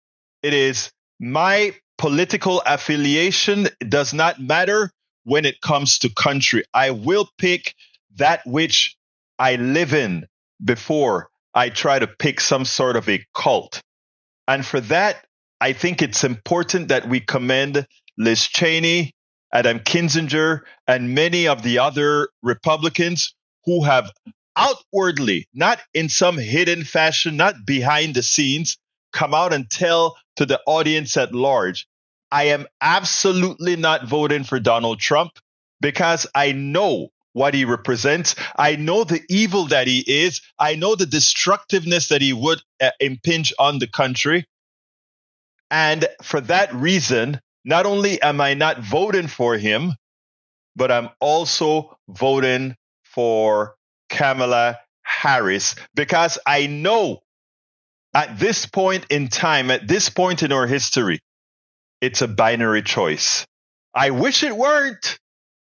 It is my political affiliation does not matter when it comes to country. I will pick that which I live in before I try to pick some sort of a cult. And for that, I think it's important that we commend Liz Cheney, Adam Kinzinger, and many of the other Republicans who have outwardly, not in some hidden fashion, not behind the scenes, come out and tell to the audience at large, I am absolutely not voting for Donald Trump because I know what he represents. I know the evil that he is. I know the destructiveness that he would impinge on the country. And for that reason, not only am I not voting for him, but I'm also voting for Kamala Harris because I know at this point in time, at this point in our history, it's a binary choice. I wish it weren't,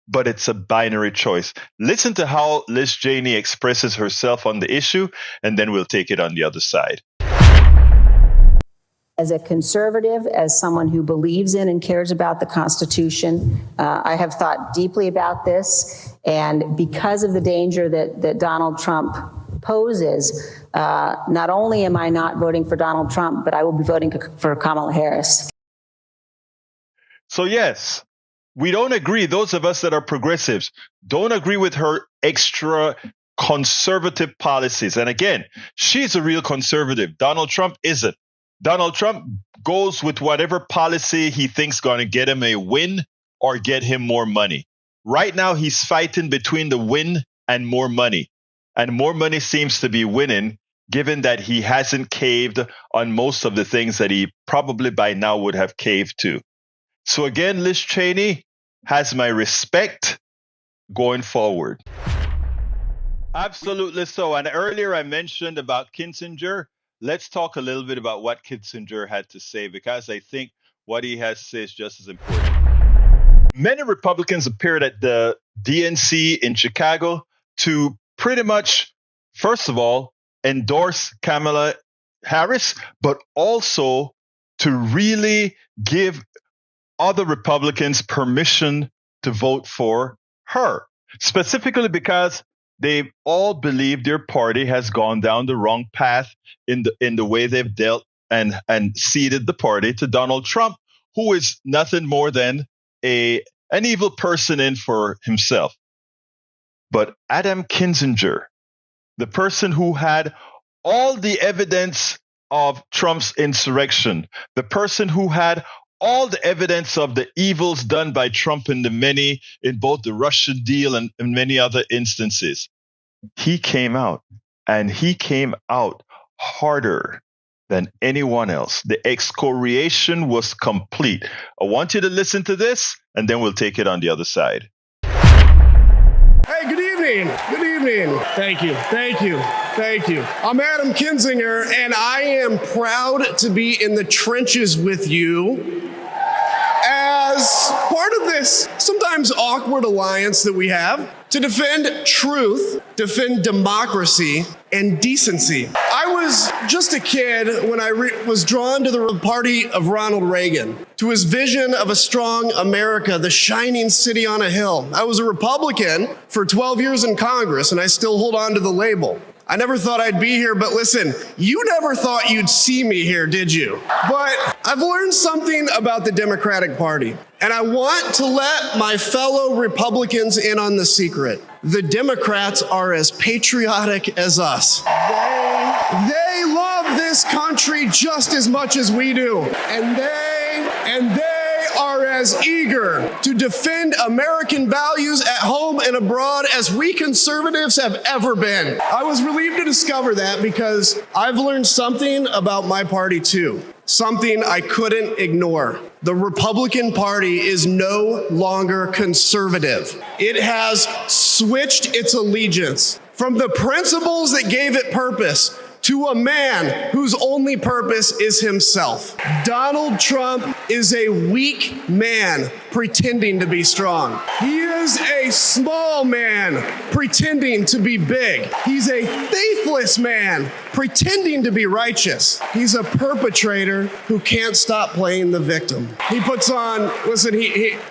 but it's a binary choice. Listen to how Liz Cheney expresses herself on the issue, and then we'll take it on the other side. As a conservative, as someone who believes in and cares about the Constitution, I have thought deeply about this. And because of the danger that Donald Trump poses, not only am I not voting for Donald Trump, but I will be voting for Kamala Harris. So yes, we don't agree. Those of us that are progressives don't agree with her extra conservative policies. And again, she's a real conservative. Donald Trump isn't. Donald Trump goes with whatever policy he thinks going to get him a win or get him more money. Right now, he's fighting between the win and more money. And more money seems to be winning, given that he hasn't caved on most of the things that he probably by now would have caved to. So again, Liz Cheney has my respect going forward. Absolutely so. And earlier I mentioned about Kissinger. Let's talk a little bit about what Kissinger had to say, because I think what he has to say is just as important. Many Republicans appeared at the DNC in Chicago to pretty much, first of all, endorse Kamala Harris, but also to really give other Republicans permission to vote for her, specifically because they all believe their party has gone down the wrong path in the way they've dealt and ceded the party to Donald Trump, who is nothing more than an evil person in for himself. But Adam Kinzinger, the person who had all the evidence of Trump's insurrection, the person who had all the evidence of the evils done by Trump in both the Russian deal and in many other instances, he came out, and he came out harder than anyone else. The excoriation was complete. I want you to listen to this, and then we'll take it on the other side. Hey, good evening. Good evening. Thank you. Thank you. Thank you. I'm Adam Kinzinger, and I am proud to be in the trenches with you as part of this sometimes awkward alliance that we have to defend truth, defend democracy, and decency. I was just a kid when I was drawn to the party of Ronald Reagan, to his vision of a strong America, the shining city on a hill. I was a Republican for 12 years in Congress, and I still hold on to the label. I never thought I'd be here, but listen, you never thought you'd see me here, did you? But I've learned something about the Democratic Party, and I want to let my fellow Republicans in on the secret. The Democrats are as patriotic as us. They love this country just as much as we do, and they are as eager to defend American values at home and abroad as we conservatives have ever been. I was relieved to discover that because I've learned something about my party too, something I couldn't ignore. The Republican Party is no longer conservative. It has switched its allegiance from the principles that gave it purpose to a man whose only purpose is himself. Donald Trump is a weak man pretending to be strong. He is a small man pretending to be big. He's a faithless man pretending to be righteous. He's a perpetrator who can't stop playing the victim. He puts on,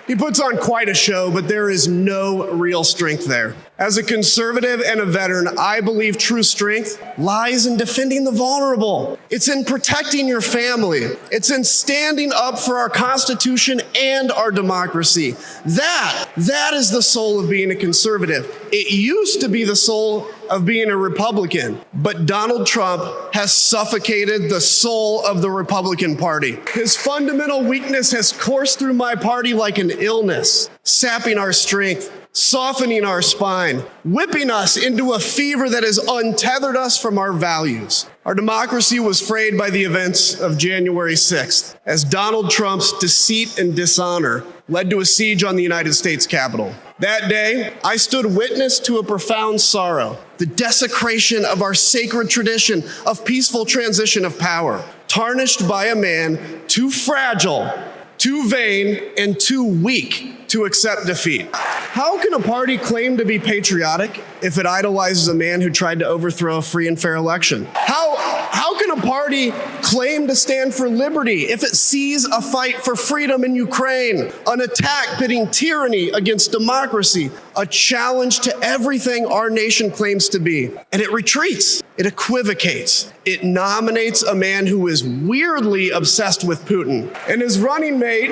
he puts on quite a show, but there is no real strength there. As a conservative and a veteran, I believe true strength lies in defending the vulnerable. It's in protecting your family. It's in standing up for our Constitution and our democracy. That is the soul of being a conservative. It used to be the soul of being a Republican, but Donald Trump has suffocated the soul of the Republican Party. His fundamental weakness has coursed through my party like an illness, sapping our strength, softening our spine, whipping us into a fever that has untethered us from our values. Our democracy was frayed by the events of January 6th, as Donald Trump's deceit and dishonor led to a siege on the United States Capitol. That day, I stood witness to a profound sorrow, the desecration of our sacred tradition of peaceful transition of power, tarnished by a man too fragile, too vain, and too weak to accept defeat. How can a party claim to be patriotic if it idolizes a man who tried to overthrow a free and fair election? How How can a party claim to stand for liberty if it sees a fight for freedom in Ukraine, an attack pitting tyranny against democracy, a challenge to everything our nation claims to be, and it retreats, it equivocates, it nominates a man who is weirdly obsessed with Putin, and his running mate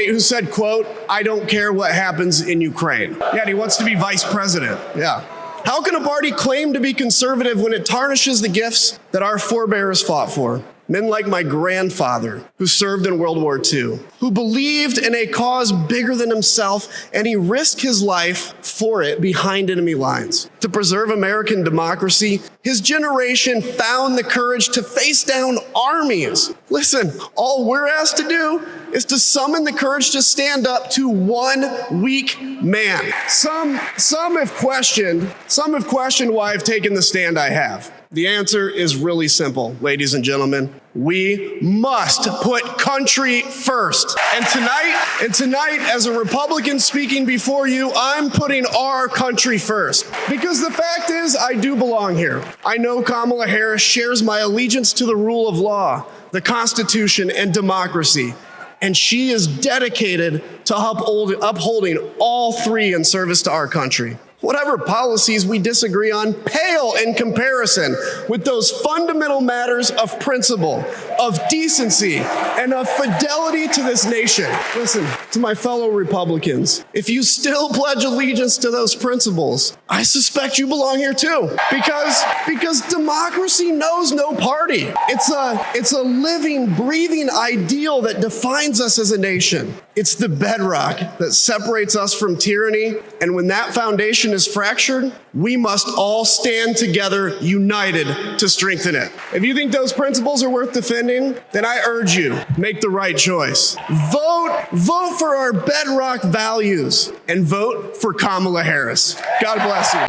who said, quote, "I don't care what happens in Ukraine." Yeah, and he wants to be vice president. Yeah. How can a party claim to be conservative when it tarnishes the gifts that our forebears fought for? Men like my grandfather, who served in World War II, who believed in a cause bigger than himself, and he risked his life for it behind enemy lines. To preserve American democracy, his generation found the courage to face down armies. Listen, all we're asked to do is to summon the courage to stand up to one weak man. Some have questioned why I've taken the stand I have. The answer is really simple, ladies and gentlemen. We must put country first. And tonight, as a Republican speaking before you, I'm putting our country first. Because the fact is, I do belong here. I know Kamala Harris shares my allegiance to the rule of law, the Constitution, and democracy. And she is dedicated to upholding all three in service to our country. Whatever policies we disagree on pale in comparison with those fundamental matters of principle, of decency, and of fidelity to this nation. Listen, to my fellow Republicans, if you still pledge allegiance to those principles, I suspect you belong here too. Because democracy knows no party. It's a living, breathing ideal that defines us as a nation. It's the bedrock that separates us from tyranny, and when that foundation is fractured, we must all stand together, united, to strengthen it. If you think those principles are worth defending, then I urge you, make the right choice. Vote for our bedrock values, and vote for Kamala Harris. God bless you.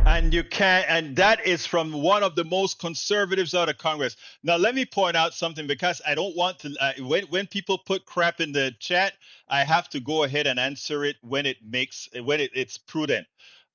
And that is from one of the most conservatives out of Congress. Now, let me point out something, because I don't want to, when people put crap in the chat, I have to go ahead and answer it when it's prudent.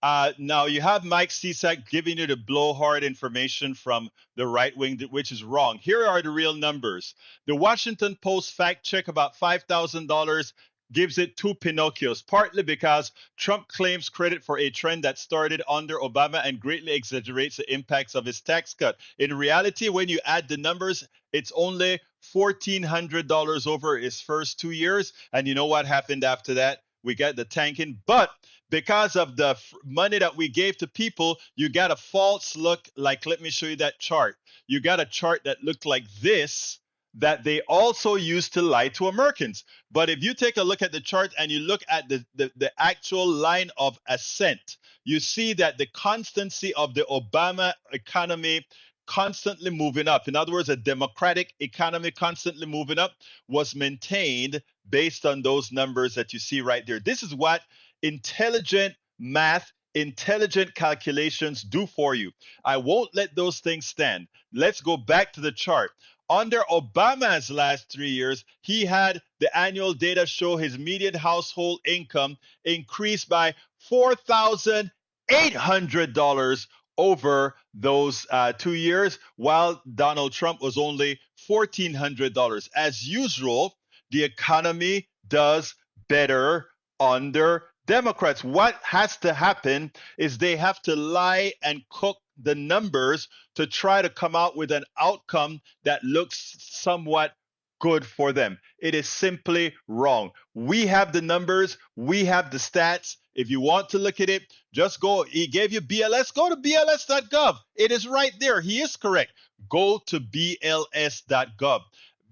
Now, you have Mike Cisak giving you the blowhard information from the right wing, which is wrong. Here are the real numbers. The Washington Post fact check about $5,000 gives it two Pinocchios, partly because Trump claims credit for a trend that started under Obama and greatly exaggerates the impacts of his tax cut. In reality, when you add the numbers, it's only $1,400 over his first 2 years. And you know what happened after that? We got the tanking. But because of the money that we gave to people, you got a false look. Like, let me show you that chart. You got a chart that looked like this, that they also used to lie to Americans. But if you take a look at the chart and you look at the actual line of ascent, you see that the constancy of the Obama economy constantly moving up. In other words, a democratic economy constantly moving up was maintained based on those numbers that you see right there. This is what intelligent math, intelligent calculations do for you. I won't let those things stand. Let's go back to the chart. Under Obama's last 3 years, he had the annual data show his median household income increased by $4,800 over those 2 years, while Donald Trump was only $1,400. As usual, the economy does better under Democrats. What has to happen is they have to lie and cook the numbers to try to come out with an outcome that looks somewhat good for them. It is simply wrong. We have the numbers. We have the stats. If you want to look at it, just go. He gave you BLS. Go to BLS.gov. It is right there. He is correct. Go to BLS.gov.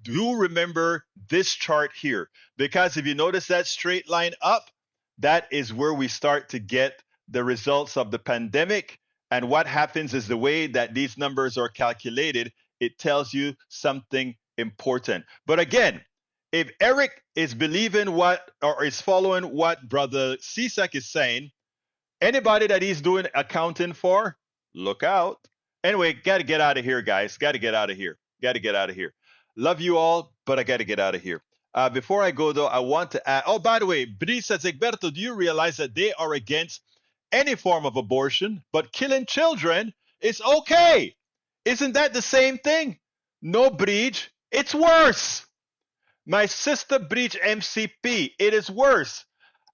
Do remember this chart here, because if you notice that straight line up, that is where we start to get the results of the pandemic. And what happens is the way that these numbers are calculated, it tells you something important. But again, if Eric is believing what, or is following what Brother Cisak is saying, anybody that he's doing accounting for, look out. Anyway, got to get out of here, guys. Got to get out of here. Got to get out of here. Love you all, but I got to get out of here. Before I go, though, I want to add, oh, by the way, Brisa Egberto, do you realize that they are against any form of abortion, but killing children is okay? Isn't that the same thing? No, Breach, it's worse. My sister Breach MCP, it is worse.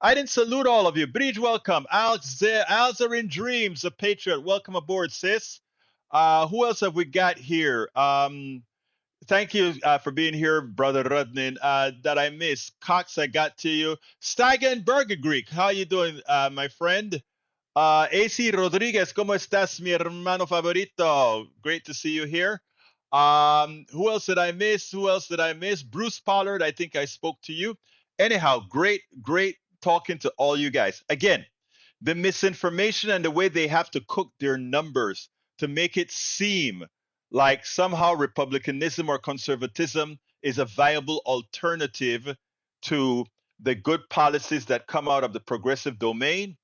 I didn't salute all of you. Breach, welcome. Alzarin Dreams, a patriot. Welcome aboard, sis. Who else have we got here? Thank you for being here, Brother Rudnin. That I missed. Cox, I got to you. Steigen Burger Greek, how you doing, my friend? AC Rodriguez, ¿cómo estás, mi hermano favorito? Great to see you here. Who else did I miss? Bruce Pollard, I think I spoke to you. Anyhow, great talking to all you guys. Again, the misinformation and the way they have to cook their numbers to make it seem like somehow republicanism or conservatism is a viable alternative to the good policies that come out of the progressive domain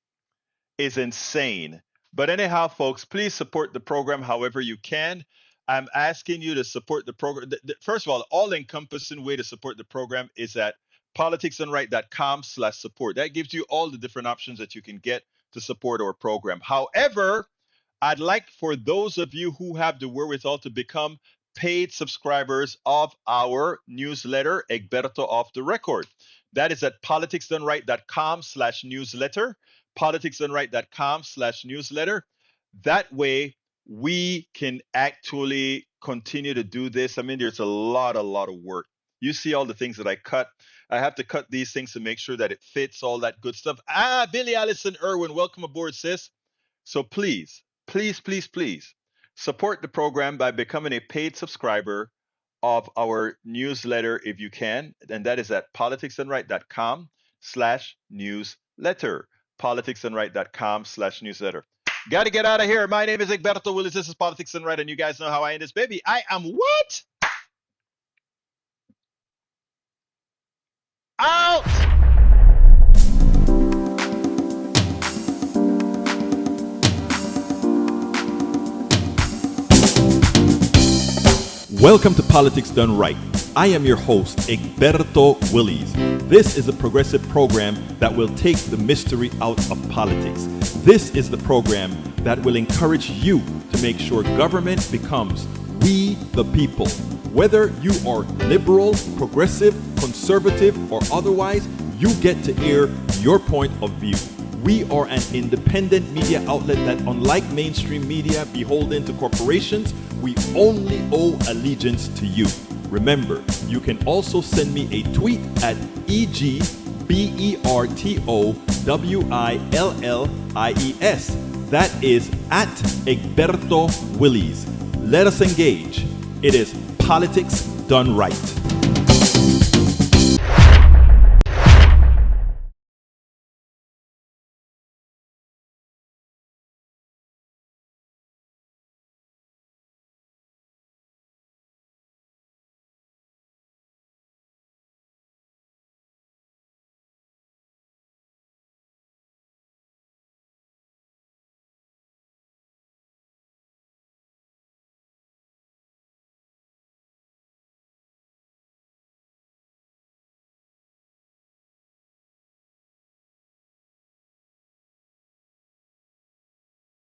is insane. But anyhow, folks, please support the program however you can. I'm asking you to support the program. First of all encompassing way to support the program is at politicsdoneright.com/support. That gives you all the different options that you can get to support our program. However, I'd like for those of you who have the wherewithal to become paid subscribers of our newsletter, Egberto Off the Record. That is at politicsdoneright.com/newsletter, politicsdoneright.com/newsletter. That way, we can actually continue to do this. I mean, there's a lot of work. You see all the things that I cut. I have to cut these things to make sure that it fits, all that good stuff. Billy Allison Irwin, welcome aboard, sis. So please support the program by becoming a paid subscriber of our newsletter if you can. And that is at politicsdoneright.com/newsletter. politicsdoneright.com/newsletter. Got to get out of here. My name is Egberto Willis. This is Politics Done Right, and you guys know how I end this baby. I am what? Out! Welcome to Politics Done Right. I am your host, Egberto Willis. This is a progressive program that will take the mystery out of politics. This is the program that will encourage you to make sure government becomes we the people. Whether you are liberal, progressive, conservative, or otherwise, you get to air your point of view. We are an independent media outlet that, unlike mainstream media beholden to corporations, we only owe allegiance to you. Remember, you can also send me a tweet at EGBERTOWILLIES. That is at Egberto Willis. Let us engage. It is Politics Done Right.